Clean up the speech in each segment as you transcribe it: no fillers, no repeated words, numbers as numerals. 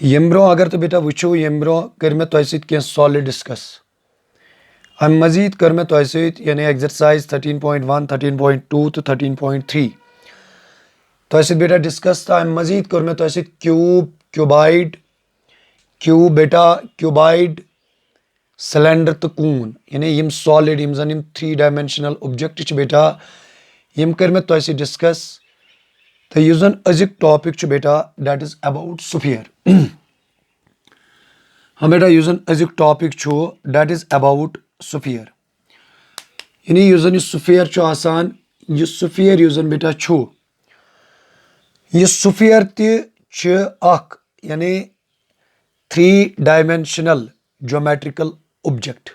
यम bro अगर तो बेटा वो यम ब्रो कर मे तोह सत सॉलिड डिस्कस अम मजीद कर मे तोह सत यानी एक्सरसाइज 13.1 13.2 तो 13.3 तोह सत बेटा डिस्कस तो अम मजीद कर मे तोह सत क्यूब क्यूबाइड क्यूब बेटा क्यूबाइड सिलेंडर तो कून यानी यम सॉलिड यम जन यम 3 डायमेंशनल ऑब्जेक्ट बेटा यम कर मे तोह सत डिस्कस तो यह जन अजुक टॉपिक बेटा दैट इज अबाउट स्फीयर हाँ बेटा यह जन अजुक topic that is about sphere यानी यह जन स्फीयर यह स्फीयर यह जन बेटा यह स्फीयर तक यानी 3 डायमेंशनल ज्योमेट्रिकल ऑब्जेक्ट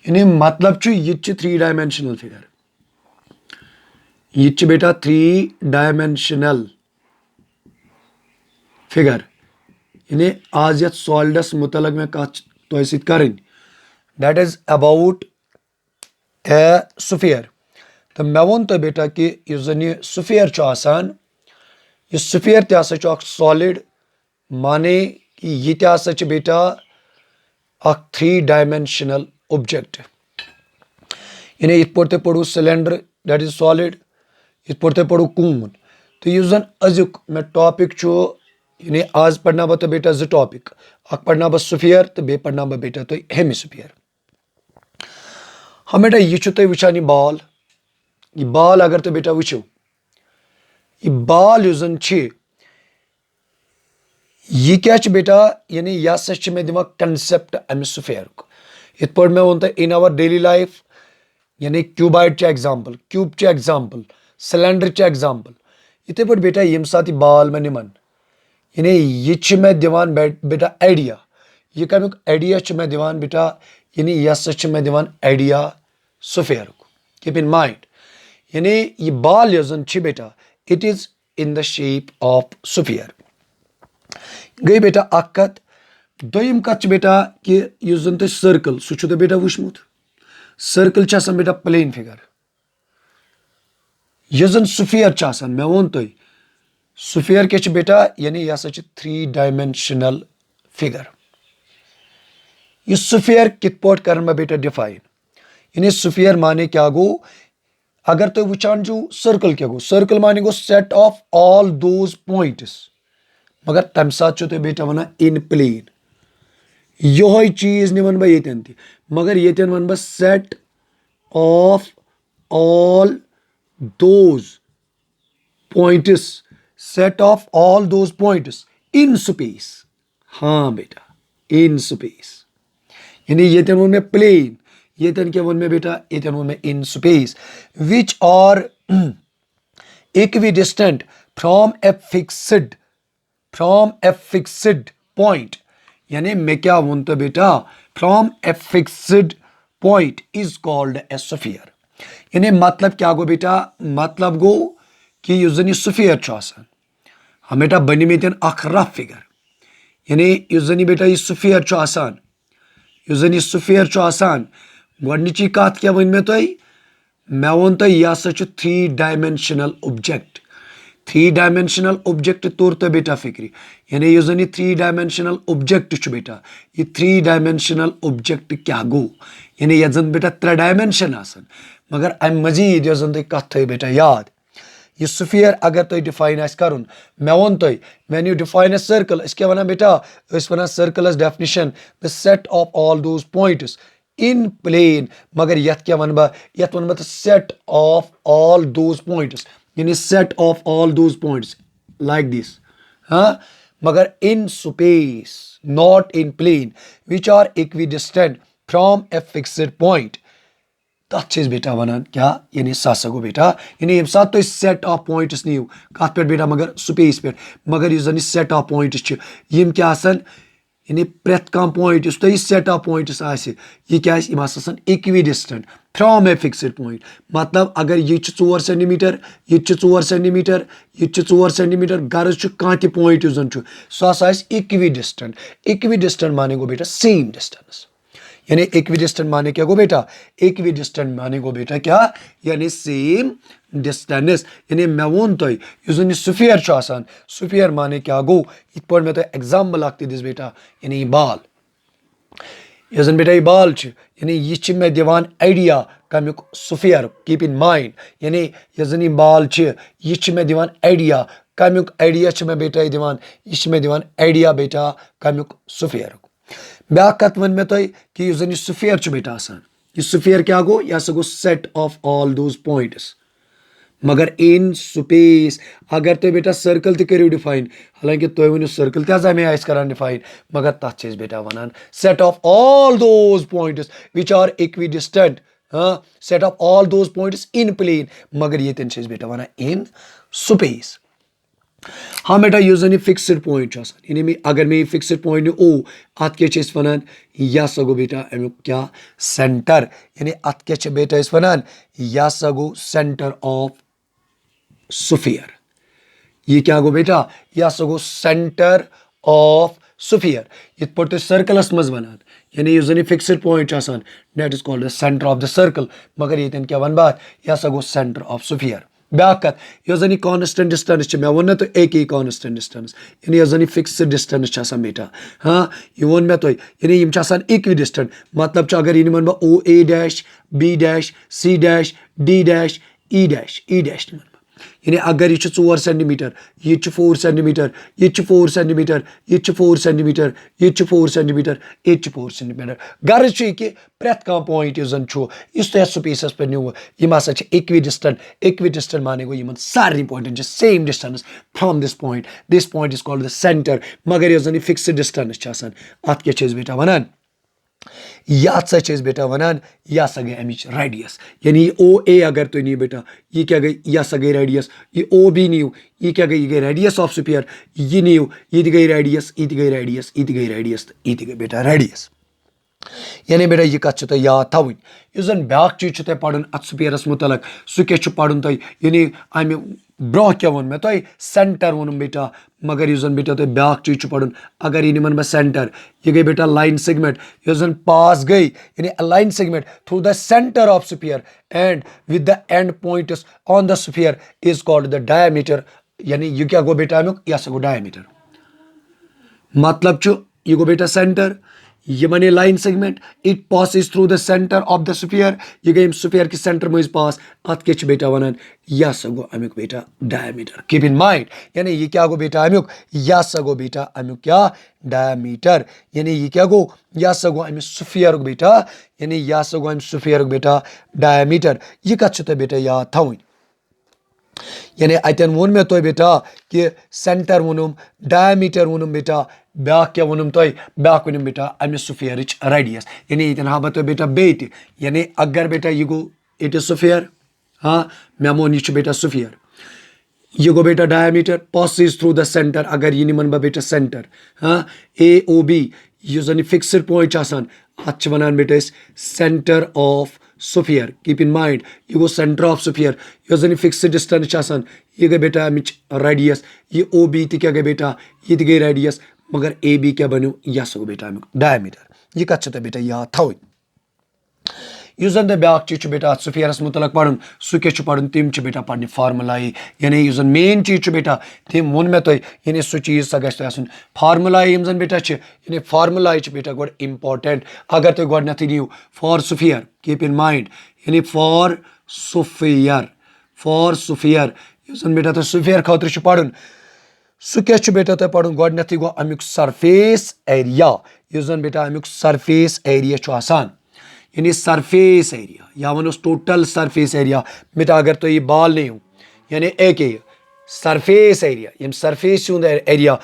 यानी मतलब यह 3 डायमेंशनल फिगर यह बेटा 3 डायमेंशनल फिगर यानी आज यथ सॉलिडस मुतलक में कत तोह सत करें that is about A sphere तो मे वो तो बेटा कि इस जन यह स्फीयर यह स्फीयर तसा सॉलिड माने कि यह तसा बेटा 3 डायमेंशनल ऑब्जेक्ट यानी इत पे पढ़ू सिलेंडर दैट इज सॉलिड इत पे पढ़ू कून तो इस जन अजुक मे टॉपिक यानी आज पढ़ना बह तो बेटा 2 टॉपिक पढ़ना बह स्फीयर तो बे पढ़ना बह बेटा तो हेमिस्फीयर हाँ बेटा यह तुम वुचान यह बाल अगर तो बेटा वो यह बाल इस जन यह क्या बेटा यानी यह हसा मे दिवान कंसेप्ट अमि स्फीयर इत पे मे वो तो इन आवर डेली लाइफ यानी cuboid example cube example cylinder example इथे पे बेटा यम सात बाल मे निमन यानी यह मे दिवान बेटा आइडिया यह कमुक आइडिया मे दिवान बेटा यानी यह हसा मे दिवान idea sphere keep in mind यानी यह बाल यह जन बेटा it is in the shape of sphere गई बेटा अख कत दोयम कत बेटा कि यह जन तुम सर्कल सह तो बेटा वुचमुत सर्कल बेटा प्लेन फिगर यह जन स्फीयर मे वो तुम स्फीयर क्या बेटा यानी यह हसा 3 डायमेंशनल फिगर यह स्फीयर कित पे कर बेटा डिफाइन यानी स्फीयर माने क्या गो अगर तुम वुचान सर्कल क्या गो सर्कल माने गो set of all those points मगर तम साथ तुम बेटा वन इन प्लेन यो चीज निवन बह ये मगर ये वन बह set of all those points set of all those points in space हाँ बेटा इन स्पेस यानी ये वो मे प्लेन ये क्या वो मे बेटा ये वो मे in space which are equidistant from a fixed point यानी मैं क्या वो तो बेटा from a fixed point is called a sphere यानी मतलब क्या गो बेटा मतलब गो कि यह जन स्फीयर हम बेटा बन मे रफ फिगर यानी इस जन बेटा यह स्फीयर इस जन स्फीयर गोडनिची कत क्या वन मे वो तो यह हसा 3 डायमेंशनल ऑब्जेक्ट 3 डायमेंशनल ऑब्जेक्ट तोर तो बेटा फिक्री यानी इस जन 3 डायमेंशनल ऑब्जेक्ट बेटा यह 3 डायमेंशनल ऑब्जेक्ट क्या गो यानी यह जन बेटा 3 डायमेंशन मगर अम मजीद यह जन तुम कत बेटा याद यह स्फीयर अगर तुम डिफाइन कर मे वो तुम when you define a circle क्या वन बेटा वन सर्कलस definition the set of all those points in plane मगर यथ क्या वन बह set of all those points यानी set of all those points like this हाँ मगर in space not in plane which are equidistant from a fixed point तथ बेटा वन क्या यानी सह गो बेटा यानी ये सात तुम सेट ऑफ पॉइंट्स नीव कत पे बेटा मगर स्पेस पे मगर इस जन सेट ऑफ पॉइंट्स यम क्या यानी प्रेथ कह पॉइंट इस तुम सेट ऑफ पॉइंट्स यह क्या equidistant from a fixed point मतलब अगर यह 4 सेंटीमीटर यह 4 सेंटीमीटर यह 4 सेंटीमीटर गर्ज कह तह पॉइंट इस जन सह इक्विडिस्टेंट इक्विडिस्टेंट माने गो बेटा सेम डिस्टेंस यानी इक्विडिस्टेंट माने क्या गो बेटा, इक्विडिस्टेंट माने गो बेटा क्या, यानी सेम डिस्टेंस। यानी मैं वोन तो स्फीयर स्फीयर माने क्या गो, इत पे मैं तो एग्जाम्पल अख दिस बेटा, यानी बाल यह बेटा यह बाल यानी यह मे दिवान आइडिया कमुक स्फीयर, कीप इन माइंड, यानी यह बाल यह मे दिवान आइडिया कमुक, आइडिया मे बेटा दिवान, यह मे दिवान आइडिया बेटा कमुक स्फीयर। ब्या कत वन मे तुम कि यह स्फीयर बेटा आसान, यह स्फीयर क्या गो, यह गो set of all those points, मगर इन स्पेस अगर तुम बेटा सर्कल तू डिफाइन, हालांकि तुम वो सर्कल तमें कर डिफाइन, मगर तथ बेटा वन set of all those points which are equidistant, set of all those points in plane, मगर ये बेटा वन इन स्पेस। हाँ बेटा यह फिक्सड पॉइंट यानी अगर मैं फिक्सड पॉइंट ओ अत क्या वन, यह सा गो बेटा अमुक क्या सेंटर, यानी अत क्या बेटा वन, यह सा गो सेंटर ऑफ स्फीयर। ये क्या गो बेटा, यह सा गो सेंटर ऑफ स्फीयर। इत पे सर्कलस मज वन, यानी यह fixed point that is called the centre of the circle, मगर ये क्या वन बात, यह सा गो सेंटर ऑफ स्फीयर। ब्या कत यह कांस्टेंट डिस्टेंस मे वो तो एक ही कांस्टेंट डिस्टेंस, यानी यह फिक्सड डिस्टेंस बेटा, हाँ यह वो मे तुम, यानी इक्वि डिस्टेंट, मतलब अगर यह वन O A dash B dash C dash D dash E dash यानी अगर यह 4 सेंटीमीटर, यह 4 सेंटीमीटर, यह 4 सेंटीमीटर, यह 4 सेंटीमीटर, यह 4 सेंटीमीटर, यह 4 सेंटीमीटर, गर्ज कि प्रेत कह पॉइंट इस तुम स्पेसस पे न्यू यम हसा इक्विडिस्टेंट, इक्विडिस्टेंट माने गो इन सारे पॉइंटन same distance from this point is called the centre, मगर यह फिक्सड डिस्टेंस अत क्या बेटा वन, यह सा बेटा वन, यह सा गई अमिच रेडियस, यानी ओ ए अगर तुम नी बेटा, यह क्या गई, यह सा गई रेडियस, ये ओ बी नीव, यह क्या गई, यह गई रेडियस ऑफ स्फीयर, यह नीव, यह गई रेडियस, यह गई रेडियस, यह गई रेडियस, यह गई बेटा रेडियस। यानी बेटा यह कत याद थवन, इस ब्या चीज पढ़न अत स्फीयरस मुतलक, सह क्या पढ़न तुम, यानी अमे ब्रो क्या वो मे तुम सेंटर वोन बेटा, मगर यह बेटा तुम ब्या चीज पढ़न, अगर यह वन सेंटर, यह गई बेटा लाइन सेगमेंट, यह पास गई, यानी line segment through the centre of sphere and with the end points on the sphere is called the diameter, यानी यह क्या गो बेटा अमुक, यह गो डायमीटर, मतलब यह गो बेटा सेंटर, ये बने line segment, it passes through the centre of the sphere, ये गई स्फीयर के सेंटर में पास, अत क्या बेटा वन, यह सा गो अमुक बेटा डायमीटर, कीप इन माइंड, यानी ये क्या गो बेटा अमुक, यह सा गो बेटा अमुक क्या डायमीटर, यानी ये क्या गो, यह सा गो अम स्फीयर बेटा, यानी यह सा गो अम स्फीयर बेटा डायमीटर। यह कत बेटा याद थवन, यानी अतन वो मे तुम बेटा कि सेंटर वोनम, डायमीटर वोनम बेटा, ब्या क्या वोनम तुम, ब्या वोनम बेटा अमि स्फीयर रेडियस, यानी ये हा तुम बेटा बे, यानी अगर बेटा यह गो इट इज स्फीयर, हाँ मे मोन यह बेटा स्फीयर, यह गो बेटा diameter passes through the centre, अगर यह वन बेटा सेंटर, हाँ ए ओ बी यह फिक्सड पॉइंट अत वन बेटा centre of sphere, keep in mind यह गो सेंटर ऑफ स्फीयर, यह फिक्सड डिस्टेंस यह गई बेटा अमिच रेडियस, ये ओ बी क्या गई बेटा, ये गई रेडियस, मगर ए बी क्या बनो, यह सो बेटा अमुक डायमीटर। यह कत बेटा याद थवन, इस ब्या चीज बेटा स्फीयरस मुतलक पढ़न, सह क्या पढ़न, तम बेटा पढ़ने फार्मुलाई, यानी इस मेन चीज बेटा तम वो मे तुम, यानी सह चीज सा गन फार्मुलाई यम बेटा यानी फार्मुलाई बेटा गो इम्पॉर्टेंट, अगर तुम गोडनथ नीव for sphere, keep in mind, यानी फॉर स्फीयर इस बेटा तुम स्फीयर खतर पढ़न, सह क्या बेटा तुम पढ़न, गोडनथ गो अमुक सरफेस एरिया, इस बेटा अमुक सरफेस एरिया आसान, यानी सरफेस एरिया या वनोस टोटल सरफेस एरिया, बेटा अगर तो ये बाल नहीं हो, यानी एक सरफेस एरिया, यम सरफेस एरिया,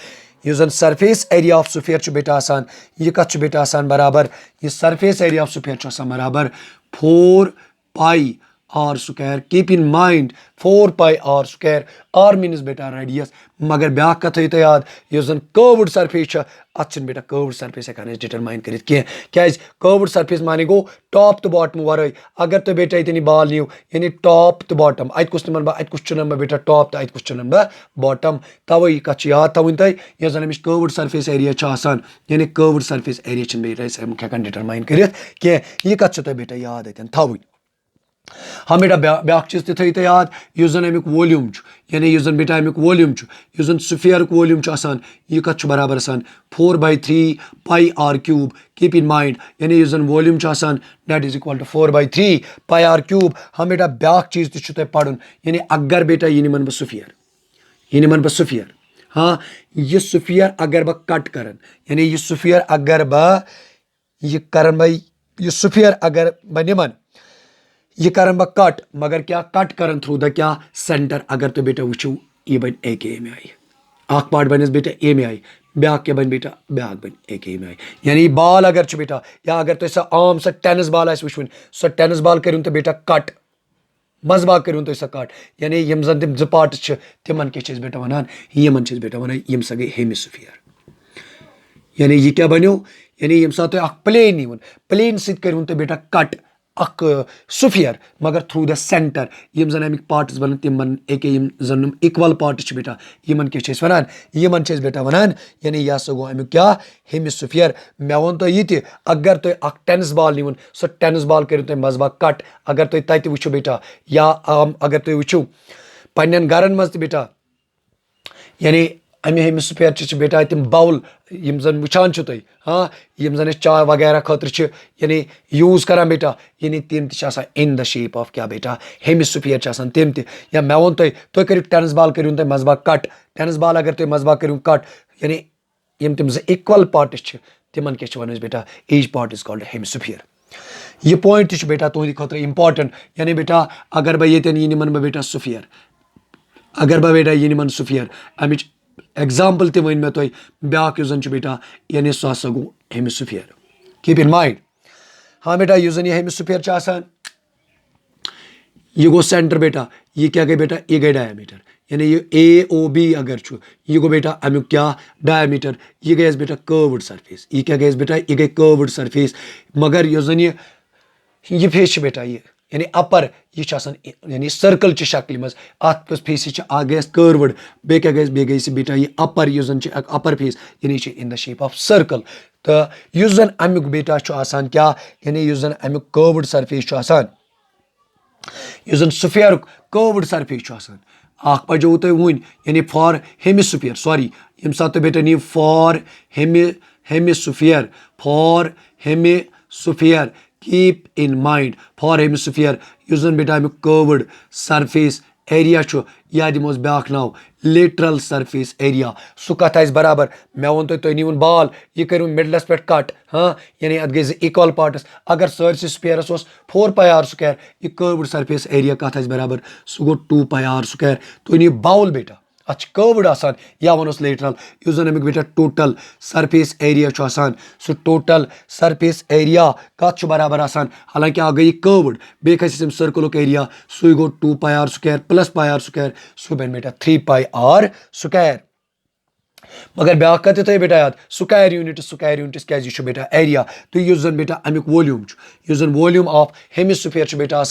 इस सरफेस एरिया ऑफ स्फीयर बेटा आसान, यह कत बेटा आसान बराबर, यह सरफेस एरिया ऑफ स्फीयर बराबर 4 पाई r square. Keep in mind 4 pi r square. R means beta radius. मगर ब्याक कथ थो याद यह जन कर्व्ड सरफेस अत बेटा कर्व्ड सरफेस हेकान डिटरमाइन कर क्या कर्व्ड सरफेस माने गो टॉप तो बॉटम वर अगर तो बेटा इतनी बाल नीव यानी टॉप तो बॉटम अत कुछ चुन अत कुछ चुन बेटा टॉप तो अत कुछ चुन बॉटम तवे कत याद थवन तुम यह जन अमिश कर्व्ड सरफेस एरिया यानी कर्व्ड सरफेस एरिया बेटा हेकान डिटरमाइन कर यह कत बेटा याद अतन थवन हाँ बेटा ब्या चीज थो तो याद इस जन अमुक वॉल्यूम यानी इस जन बेटा अमुक वॉल्यूम इस जन स्फीयर वॉल्यूम यह कत बराबर 4/3 pi r cube. Keep in mind यानी इस जन volume that is equal to 4/3 pi r cube. हाँ बेटा ब्या चीज तुम पढ़ यानी अगर बेटा यह निमन बह स्फीयर हाँ यह स्फीयर अगर बह कट कर यानी यह स्फीयर अगर बह यह स्फीयर अगर बह निमन यह कर बह कट मगर क्या कट कर थ्रू द क्या सेंटर. अगर तो बेटा वो यह बन ए के एम आई अख पार्ट बनस बेटा एम आई ब्या क्या बन बेटा ब्या बन ए के एम आई यानी बाल अगर बेटा या अगर तो आम सा टेनिस बाल वो सो टेनिस बाल करूँ तो बेटा कट मजबाग करूँ तो कट यानी यम जन तम पार्ट तिमन क्या बेटा वनान यमन बेटा वनान यम सा गई हेमिस्फीयर यानी यह क्या बनो यानी यम सात प्लेन नीवन प्लेन सत करूँ तो बेटा कट अख स्फीयर मगर थ्रू द सेंटर यम जन अमिक पार्ट्स बन तम बन एके यम जन इक्वल पार्ट्स बेटा यमन क्या वनान यमन बेटा वनान यानी यह सो गो अमुक क्या हेमिस्फीयर. मे वो तो यह अगर तुम अख टेनिस बाल निवन सो टेनिस बाल करूँ तुम मजबा कट अगर तुम तत वो बेटा या अगर तुम वो पन्न गरन मज बेटा यानी अमे हेमिस्फीयर बेटा तम बाउल यम जन वुचान तुम हाँ यम जन चाय वगैरह खतर यानी यूज करान बेटा यानी तम इन द शेप ऑफ क्या बेटा हेमिस्फीयर तम या मे वो तुम करू टेनिस बाल करूँ तुम मजबा कट टेनिस बाल अगर तुम मजबा करूँ कट यानी यम तम इक्वल पार्ट्स तिमन क्या वन बेटा each part is called hemisphere. यह पॉइंट बेटा तुंद खतर इंपॉर्टेंट यानी बेटा अगर बह ये निमन बह बेटा स्फीयर अगर बह बेटा यह निमन स्फीयर अमिच एग्जाम्पल ते वन मे तुम ब्या जन बेटा यानी सह गो हेमिस्फीयर. कीप इन माइंड हाँ बेटा इस जन यह हेमिस्फीयर यह गो सेंटर बेटा यह क्या गई बेटा यह गई डायमीटर यानी यह ए ओ बी अगर यह गो बेटा अमुक क्या डायमीटर यह गई बेटा कर्व्ड सरफेस यह क्या गई बेटा यह गई कर्व्ड सरफेस मगर इस जन यह फेस बेटा यह यानी अपर यह यानी सर्कल शक्ल मज अत फेस गई कर्व्ड बे क्या गई बेटा यह अपर इस जन अपर फेस यानी इन द शेप ऑफ सर्कल. तो इस जन अमुक बेटा क्या यानी इस जन अमुक कर्व्ड सरफेस इस जन स्फीयर कर्व्ड सरफेस अख पजो तुम वन यानी फॉर हेमिस्फीयर सॉरी यम सात बेटा नी for hemisphere keep in mind for hemisphere इस जन बेटा अमुक कर्व्ड सरफेस एरिया या दिमोस ब्या नाव लेटरल सरफेस एरिया सह कत बराबर मे वो तुम नीवन बाल यह करूँ मिडलस पे कट हाँ यानी अत गई इक्वल पार्टस अगर सरसी स्पेयरस 4 पाई आर स्क्वायर यह कर्व्ड सरफेस एरिया कत बराबर सह गो 2 पाई आर स्क्वायर. तुम नी बाउल बेटा अत कर्व्ड या वनोस लेटरल इस जन अमुक बेटा टोटल सरफेस एरिया सह टोटल सरफेस एरिया कत बराबर हालांकि आ गई कर्व्ड बे खस सर्कल एरिया सह गो 2 pi r square plus pi r square सह बन बेटा 3 पाई आर स्क्वायर. मगर ब्या कत थो बेटा याद स्क्वायर यूनिट्स क्या बेटा एरिया. तो इस जन बेटा अमुक वॉल्यूम इस जन वॉल्यूम ऑफ हेमिस्फीयर बेटा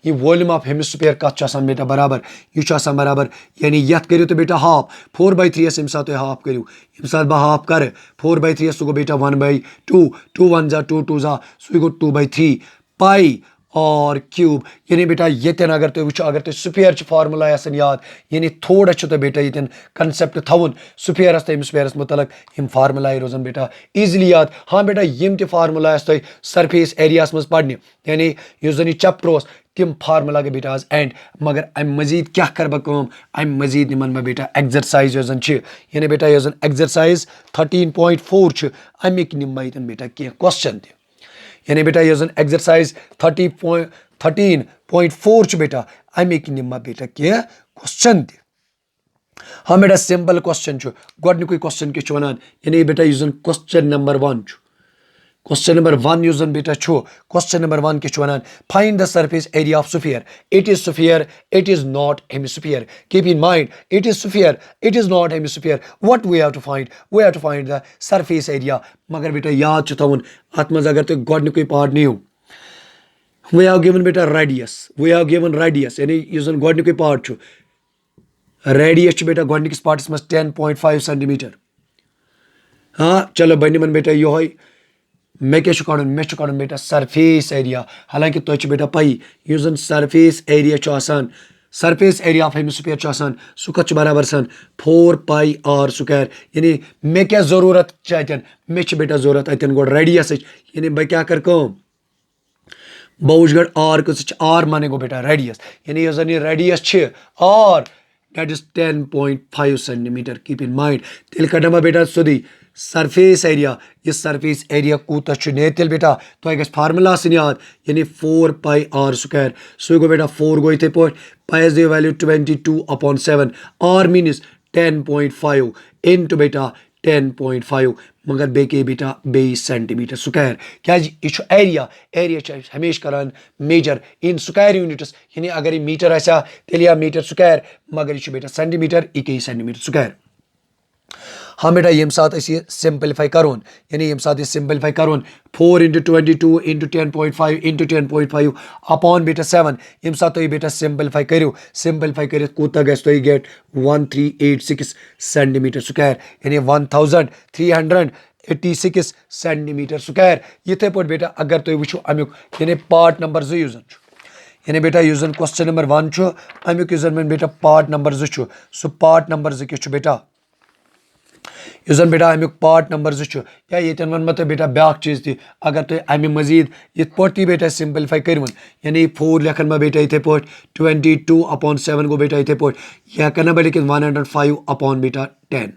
यह वॉल्यूम ऑफ हेमिस्फीयर कत बेटा बराबर यह बराबर यानी यथ करो तो बेटा हाफ 4/3 यम सात हाफ करो यम सात बह हाफ कर 4/3 सह गो बेटा 1/2 2 1 जा 2 2 जा सह गो 2/3 पाई और क्यूब यानी बेटा यन अगर तुम वो अगर तुम स्फीयर फार्मूला याद यानी थोड़ा तो बेटा यन कंसेप्ट थवन स्फीयरस तो हेमिस्फीयरस मुतलक यम फार्मूला रोजान बेटा इजिली याद. हाँ बेटा यम ते फार्मूला तुम सरफेस एरियास मज पढ़ने यानी इस जन चैप्टर तम फार्मूला गई बेटा आज एंड मगर अम मजीद क्या कर बह अम मजीद निमन बह बेटा एक्सरसाइज यानी बेटा यह एक्सरसाइज 13.4 अमिक निम बह बेटा कह क्वेश्चन त यानी बेटा यह एक्सरसाइज 13.4 बेटा अमिक निम बेटा कह क्वेश्चन त. हाँ बेटा सिंपल क्वेश्चन गोडनिक क्वेश्चन क्या वनान यानी बेटा यह question number 1 Question number 1 use beta chu. Question number 1 ke chuanan. Find the surface area of sphere. It is sphere. It is not hemisphere. Keep in mind, it is sphere. It is not hemisphere. What we have to find? We have to find the surface area. Magar beta yaad chu thaun. Atmaz agar to god koi part nahi ho. We have given beta radius. We have given radius. Yani using god koi part chu. Radius chu beta god part is 10.5 centimeter. हाँ चलो बनी मन बेटा यो है मैं क्या कड़न बेटा सरफेस एरिया हालांकि तो बेटा पाई यूजन surface area surface area of hemisphere सह कत बराबर सन 4 पाई आर स्क्वायर यानी मे क्या जरूरत अतन मे बेटा जरूरत अतन गो रेडियस यानी बह क्या कर बह वुच गो आर कस आर माने गो बेटा रेडियस यानी यह radius are that is 10.5 centimeter. Keep in mind tel kadama beta sodi surface area this surface area kuta chune tel beta to I guess formula sin yaad yani 4 pi r square so go beta 4 go ite point pi is the value 22 upon 7 r means 10.5 into beta 10.5 मगर बे के बेटा 22 centimetre square क्या यह area हमेशा करान measure in square units यानी अगर ये मीटर आसा तेल मीटर स्क्वायर मगर यह बेटा सेंटीमीटर यह सेंटीमीटर स्क्वायर हाँ बेटा ये साथ सिंपलीफाई करोन यानी ये साथ सिंपलीफाई करोन 4 into 22 into 10.5 into 10.5 अपॉन बेटा 7 ये साथ तो ये बेटा सिंपलीफाई करो कूता गैस तो ये गेट 1386 सेंटीमीटर स्क्वायर यानी 1386 सेंटीमीटर स्क्वायर ये पे बेटा अगर तो वो अमुक यानी पार्ट नंबर 2 यूजन यानी बेटा यूजन क्वेश्चन नंबर 1 अमुक यूजन बेटा part number 2 so part number 2 क्या बेटा यूजन बेटा अमुक पार्ट नंबर 2 या ये वन तो बेटा ब्या चीज थी अगर तो अमे मजीद ये पे बेटा सिंपलीफाई कर यानी 4 लेखन में बेटा इथे पे 22 अपॉन 7 गो बेटा इथे पे यह करना लिख 105 अपॉन बेटा 10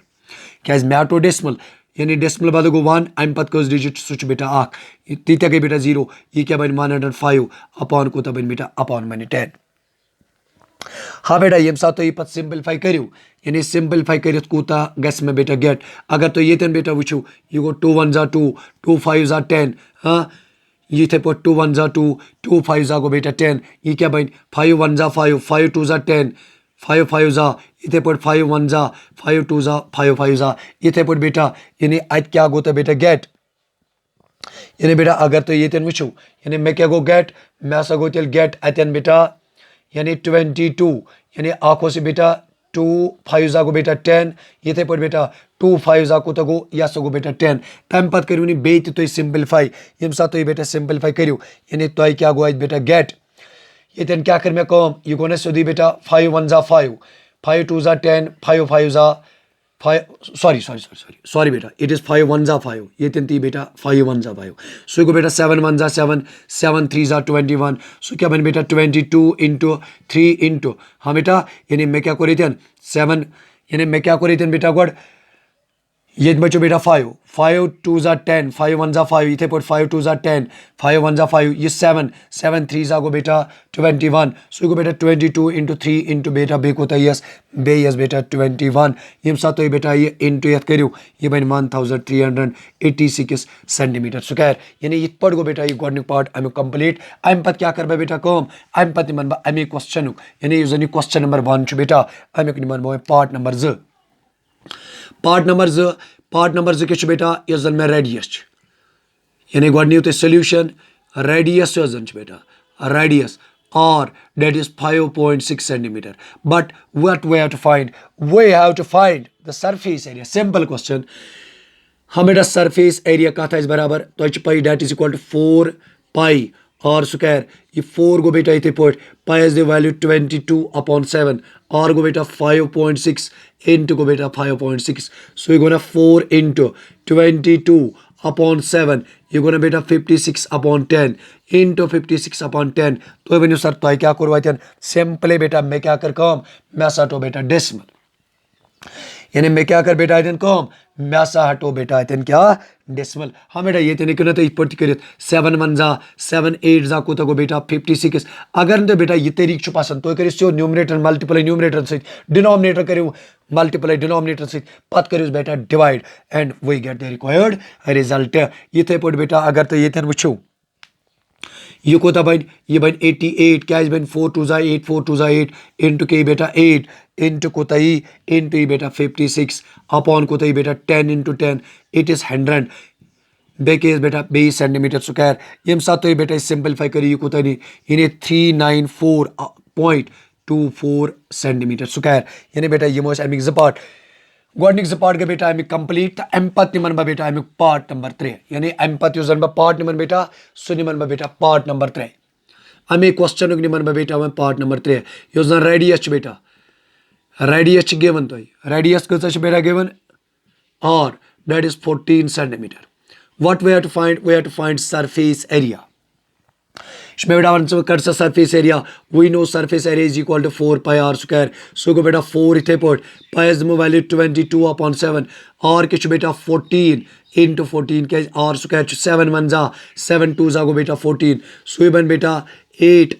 क्या मैटो डेसिमल यानी डेसिमल बद गो 1 अम पे कस डिजिट सह बेटा तीत गई बेटा 0 यह क्या बन 105 अपॉन कूत बन बेटा अपॉन बन 10 हाँ बेटा ये साथ तो ये पे सिंपलीफाई करू यानी सिंपलीफाई कर कूता गस में बेटा गेट अगर तो ये बेटा वो यह गो 2 1 2 2 5 10 हाँ ये पे 2 1 2 2 5 गो बेटा 10 ये क्या बन 5 1 5 5 2 10 5 5 इथे पे 5 1 5 2 5 5 इथे पे बेटा यानी अत क्या गो तो बेटा गेट यानी बेटा अगर तो ये वो यानी मैं क्या गो गेट मैं हसा गो तेल गेट अतन बेटा यानी 22 यानी आखो से बेटा 2 5 गो बेटा 10 ये पे बेटा 2 5 को तो गो या गो बेटा 10 तम पे करू बे तो सिंपलीफाई ये साथ तो बेटा सिंपलीफाई करू यानी तो क्या गो बेटा गेट ये क्या कर यह गो ना सोदी बेटा 5 1 5 5 2 10 5 5 5 सॉरी बेटा इट इज 5 1 5 ये ती बेटा 5 1 5 सो गो बेटा 7 1 7 7 3 21 सो क्या बन बेटा 22 into 3 into हाँ बेटा यानी मैं क्या करी 7 यानी मैं क्या करी बेटा गोड ये बचो बेटा 5 5 2 10 5 1 5 इथे पे 5 2 10 5 1 5 ये 7 7 3 गो बेटा 21 सो गो बेटा 22 into 3 into बेटा बे को यस बेटा 21 ये साथ तो ये बेटा ये इंटू ये करू ये बन 1386 सेंटीमीटर स्क्वायर यानी ये पे गो बेटा ये गोड पार्ट अमुक कंप्लीट अम पे क्या कर बेटा अम पे मन अमे क्वेश्चन यानी यह क्वेश्चन नंबर 1 बेटा अमुक मन पार्ट नंबर 2 पार्ट नंबर 2 क्या बेटा यह जन मे रेडियस यानी गो नीव तुम सोल्यूशन रेडियस जन बेटा radius R that is 5.6 centimeter but what we have to find the surface area simple question हम बेटा surface area का था इस बराबर तो पाई that is equal to 4 pi r square ये 4 गो बेटा इथे point pi is the value 22 upon 7 r गो बेटा 5.6 into गो बेटा 5.6 so ये गो ना 4 into 22 upon 7 ये गो ना बेटा 56 upon 10 into 56 upon 10 तो बनो सर तो क्या करो सिंपली बेटा मैं क्या कर मैं साटो बेटा डेसिमल यानी मैं क्या कर बेटा इतन कम मैं सा हटो बेटा इतन क्या डेसिमल हाँ बेटा ये तेने क्यों ना तो इत पर कर 7 1 जा 7 8 जा कोता गो बेटा 56 अगर तो बेटा ये तरीक छु पसंद तो करियो न्यूमरेटर मल्टीप्लाई न्यूमरेटर से डिनोमिनेटर करियो मल्टीप्लाई डिनोमिनेटर से पत करियो बेटा divide and we get the required result ये पर बेटा अगर तो ये वुचो ये कोता बन ये बन 88 क्या बन 4 2 जा 8 4 2 जा 8 इंटू के बेटा 8 इंटू कोता ही इंटू बेटा 56 अपॉन कोता ही बेटा 10 इंटू 10 इट इज 100 बेके बेटा 20 सेंटीमीटर स्क्वायर यम साथ तो बेटा सिंपलीफाई करी ये कोता नहीं इन्हें 394.24 सेंटीमीटर स्क्वायर यानी बेटा ये मोस अमिक पार्ट गोडनिक पार्ट गए बेटा अमिक कंप्लीट अम पत निमन बेटा अमिक पार्ट नंबर 3 यानी अम पत पार्ट निमन बेटा सु निमन बेटा पार्ट नंबर 3 अमे क्वेश्चन निमन बेटा वन पार्ट नंबर 3 युस जन रेडियस बेटा रेडियस गिवन तो रेडियस कस बेटा गिवन और that is 14 centimetre what we have to find surface area इसमें बेटा वन कर surface area we know surface area is equal to 4 pi r square so को बेटा 4 इथे पॉट पाई इज वैल्यू 22/7 आर के बेटा 14 इंटू 14 के आर स्क्वायर 7 1 जा 7 2 जा को बेटा 14 सो बन बेटा 8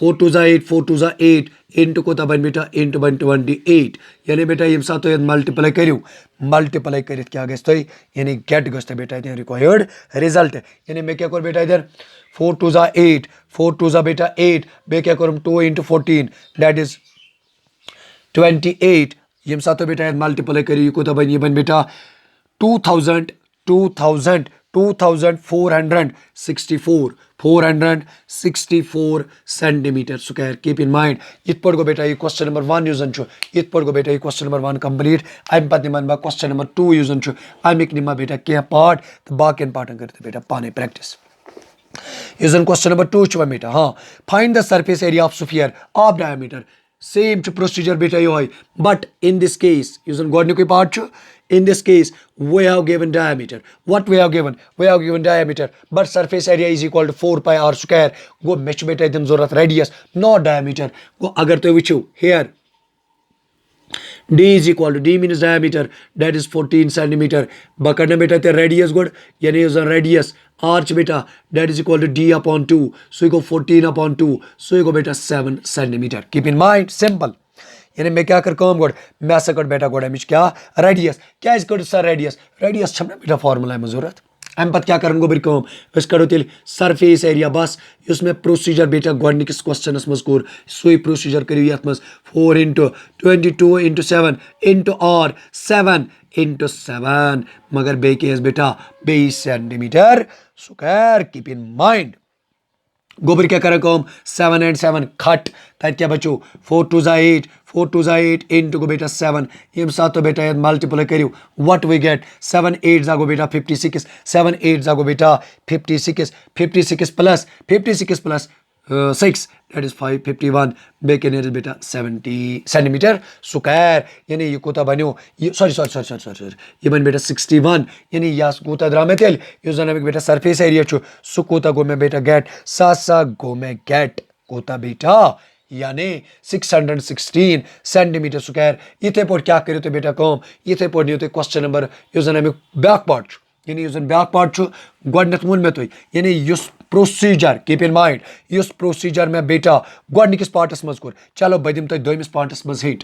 4 2 जा 8 4 2 जा 8 इंटू को बन बेटा इंटू बन 28 यानी बेटा ये साथ तो मल्टीप्लाई करूँ मल्टीप्लाई कर क्या गए यानी गेट गए बेटा इधर रिक्वायर्ड रिजल्ट यानी मैं क्या कर बेटा इधर 4 2 जा 8 4 2 जा बेटा 8 बे क्या करूँ 2 इंटू 14 दैट इज 28 ये साथ तो बेटा मल्टीप्लाई करी को बन ये बन बेटा 2464 centimetre square keep in mind इत पड़ गो बेटा ये क्वेश्चन नंबर 1 यूजन छु इत पड़ गो बेटा ये क्वेश्चन नंबर 1 कंप्लीट अम पत निमन बा क्वेश्चन नंबर 2 यूजन छु अमिक निमा बेटा क्या पार्ट तो बाकी पार्टन करते बेटा पाने प्रैक्टिस यूजन क्वेश्चन नंबर 2 छु बेटा हाँ find the surface area of sphere of diameter same छु प्रोसीजर बेटा यो है बट इन दिस केस यूजन गोडनिक पार्ट छु in this case we have given diameter what we have given diameter but surface area is equal to 4 pi r square go mech beta idin zorat radius not diameter go agar to which here d is equal to d means diameter that is 14 centimeter bakana beta the radius god yani is radius arch beta that is equal to d upon 2 so you go 14 upon 2 so you go beta 7 centimeter keep in mind simple यानी मैं क्या कर कम गोड मैं ऐसा कर बेटा गोड अमिच क्या रेडियस क्या इस कर सर रेडियस छमना बेटा फार्मूला में जरूरत अम पत क्या करन गो बिर कम इस करो तेल सरफेस एरिया बस उसमें प्रोसीजर बेटा गोडनिकस क्वेश्चनस मस कोर सोई प्रोसीजर करियो यत मस 4 into 22 into 7 into r 7 into 7 मगर बे के बेटा 20 centimetre square keep in mind गोबर क्या करें कम 7 and 7 खट तक क्या बचो 4 2 जा 8 4 2 जा 8 इंटू को बेटा 7 ये साथ तो बेटा मल्टीप्लाई करियो व्हाट वी गेट 7 8 जा को बेटा 56 7 8 जा को बेटा 56 प्लस 6 that is 551 बेके ने बेटा 70 सेंटीमीटर स्क्वायर यानी ये कोता बन्यो ये सॉरी ये बन बेटा 61 यानी यास कोता द्रामे तेल यो जनामिक बेटा सरफेस एरिया छु सु कोता गो में बेटा गेट सा गो में गेट कोता बेटा यानी 616 सेंटीमीटर स्क्वायर इथे पर क्या करियो तो बेटा कम इथे पर नियो तो क्वेश्चन नंबर यो जनामिक बैक पार्ट यानी यूजन ब्याक पार्ट छु गोडनथ मुन में तो यानी युस प्रोसीजर कीप इन माइंड युस प्रोसीजर में बेटा गोडनिकस पार्टस मज कोर चलो बदिम तो दोइमिस पार्टस मज हिट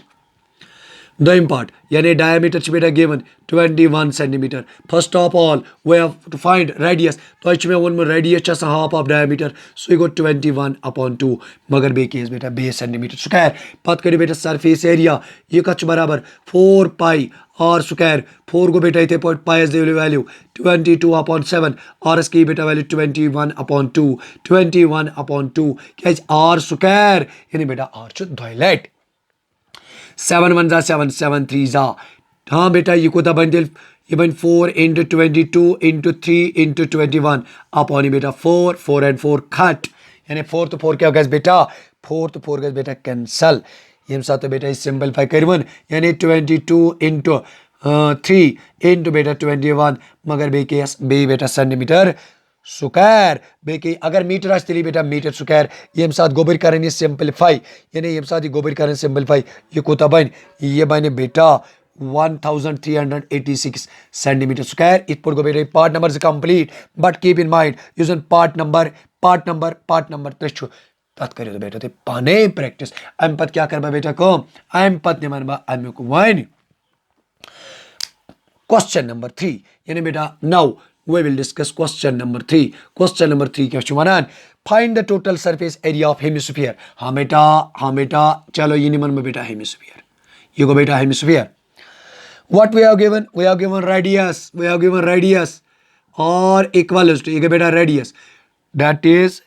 दोइम पार्ट यानी डायमीटर छु बेटा given 21 centimetre first of all we have to find radius तो छु में वन में रेडियस छ half of diameter so you go 21/2 मगर बे केस बेटा 20 सेंटीमीटर स्क्वायर पत करी बेटा सरफेस एरिया ये कछ बराबर 4 पाई आर स्क्वायर 4 को बेटा इथे point pi is value 22/7 R S की बेटा वैल्यू 21/2 क्या आर स्क्वायर यानी बेटा आर छु टॉयलेट 7 1 जा 7 7 3 जा हाँ बेटा ये कोता बन दिल ये बन 4 into 22 into 3 into 21 अपॉन बेटा 4 and 4 खट यानी 4 तो 4 क्या होगा बेटा 4 तो 4 गए बेटा कैंसल ये साथ बेटा सिंपलीफाई करवन यानी 22 into 3 into बेटा 21 मगर बे बेटा सेंटीमीटर स्क्वायर बेके अगर मीटर आस्तिली बेटा मीटर स्क्वायर ये साथ गोबर करें सिंपलीफाई यानी ये साथ गोबर करें सिंपलीफाई ये कोता बन ये बने बेटा 1386 centimeter square. It put go be part number is complete, but keep in mind using part number Trishu तत् करियो बेटा ते पाने प्रैक्टिस अम पत क्या करबा बेटा को अम पत ने मनबा अम को वन क्वेश्चन नंबर 3 यानी बेटा now we will discuss question number 3. Question number 3 क्या छु वनान find the total surface area of hemisphere. हाँ बेटा चलो ये निमन में बेटा hemisphere ये को बेटा hemisphere. What we have given radius or equals to ये बेटा radius that is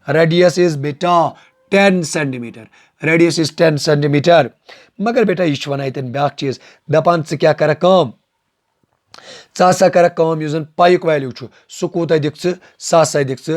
radius is beta 10 centimeter. Radius is 10 centimeter. मगर बेटा ये छु वनान इतन ब्याक चीज दपान से क्या करा काम सा कर कम यूजन पाइक वैल्यू छु सु कोता दिक्स सा दिक्स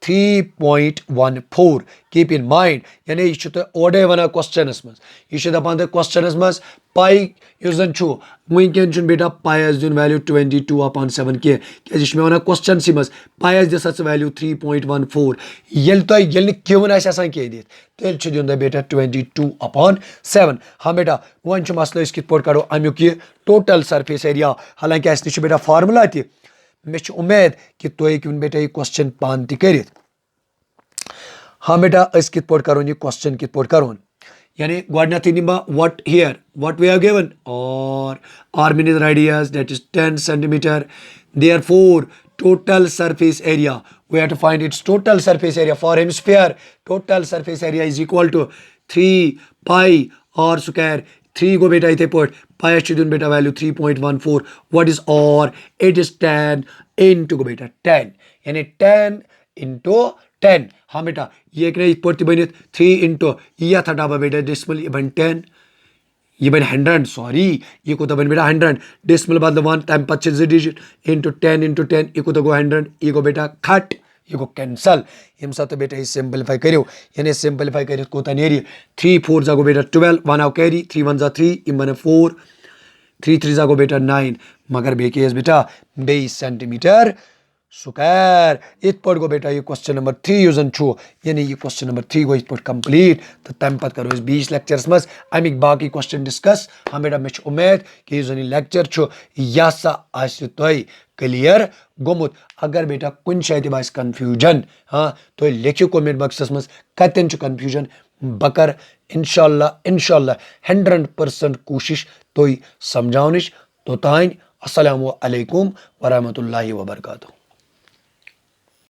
3.14. कीप इन माइंड यानी ये तो ओडे वना क्वेश्चनस मस ये दपान द क्वेश्चनस मस पाई यूजन छु वुनकन छु बेटा पाई दिन वैल्यू 22/7 के क्या मे वना क्वेश्चन सी मस पाई दिस वैल्यू 3.14 ये क्यों आसान के दित तेल छु दिन बेटा 22/7. हाँ बेटा वन छु मसला इस कित पोट करो अमुक ये टोटल सरफेस एरिया हालांकि अस निश बेटा फार्मूला ति मे उम्मीद कि तुम हेक्यू बेटा ये क्वेश्चन पान ति करित. हाँ बेटा अस कित पोट करो ये क्वेश्चन कित पोट करो यानी गोडनथी Nima what here what we have given or arm is radius that is 10 centimeter. Therefore total surface area we have to find its total surface area for hemisphere. Total surface area is equal to 3 pi r square. 3 go beta ite put pi student beta value 3.14. What is r? It is 10 into go beta 10 यानी 10 into 10. हाँ बेटा ये पड़ती बनी 3 into यह था डाबा बेटा decimal ये बन 10 ये बन 100 सॉरी ये को तो बन बेटा 100 डेसिमल बाद 1 टाइम 25 डिजिट इंटू 10 इंटू 10 ये को तो गो 100 ये को बेटा खट ये को कैंसल यम साथ बेटा ये सिंपलीफाई करियो यानी सिंपलीफाई करियो को ता नेरी 3 4 जा गो बेटा 12 1 आउ कैरी 3 1 जा 3 इ बने 4 3 3 जा गो बेटा 9 मगर बेकेस बेटा 20 सेंटीमीटर स्क्वायर. इत पड़ गो बेटा ये क्वेश्चन नंबर 3 यूजन छु यानी ये क्वेश्चन नंबर 3 गो इत पड़ कंप्लीट तो तम पत करो इस 20 लेक्चर्स मस अमिक बाकी क्वेश्चन डिस्कस. हाँ बेटा मे उम्मीद कि यूजन ये लेक्चर छु यासा आसि तोय क्लियर गोमुत. अगर बेटा कुन शायद बास कंफ्यूजन हाँ तो लिखियो कमेंट बॉक्स मस कतन छु कंफ्यूजन बकर इंशाल्लाह 100% कोशिश तोय समझाउनिश तो ताइन अस्सलामु अलैकुम व रहमतुल्लाहि व बरकातहू.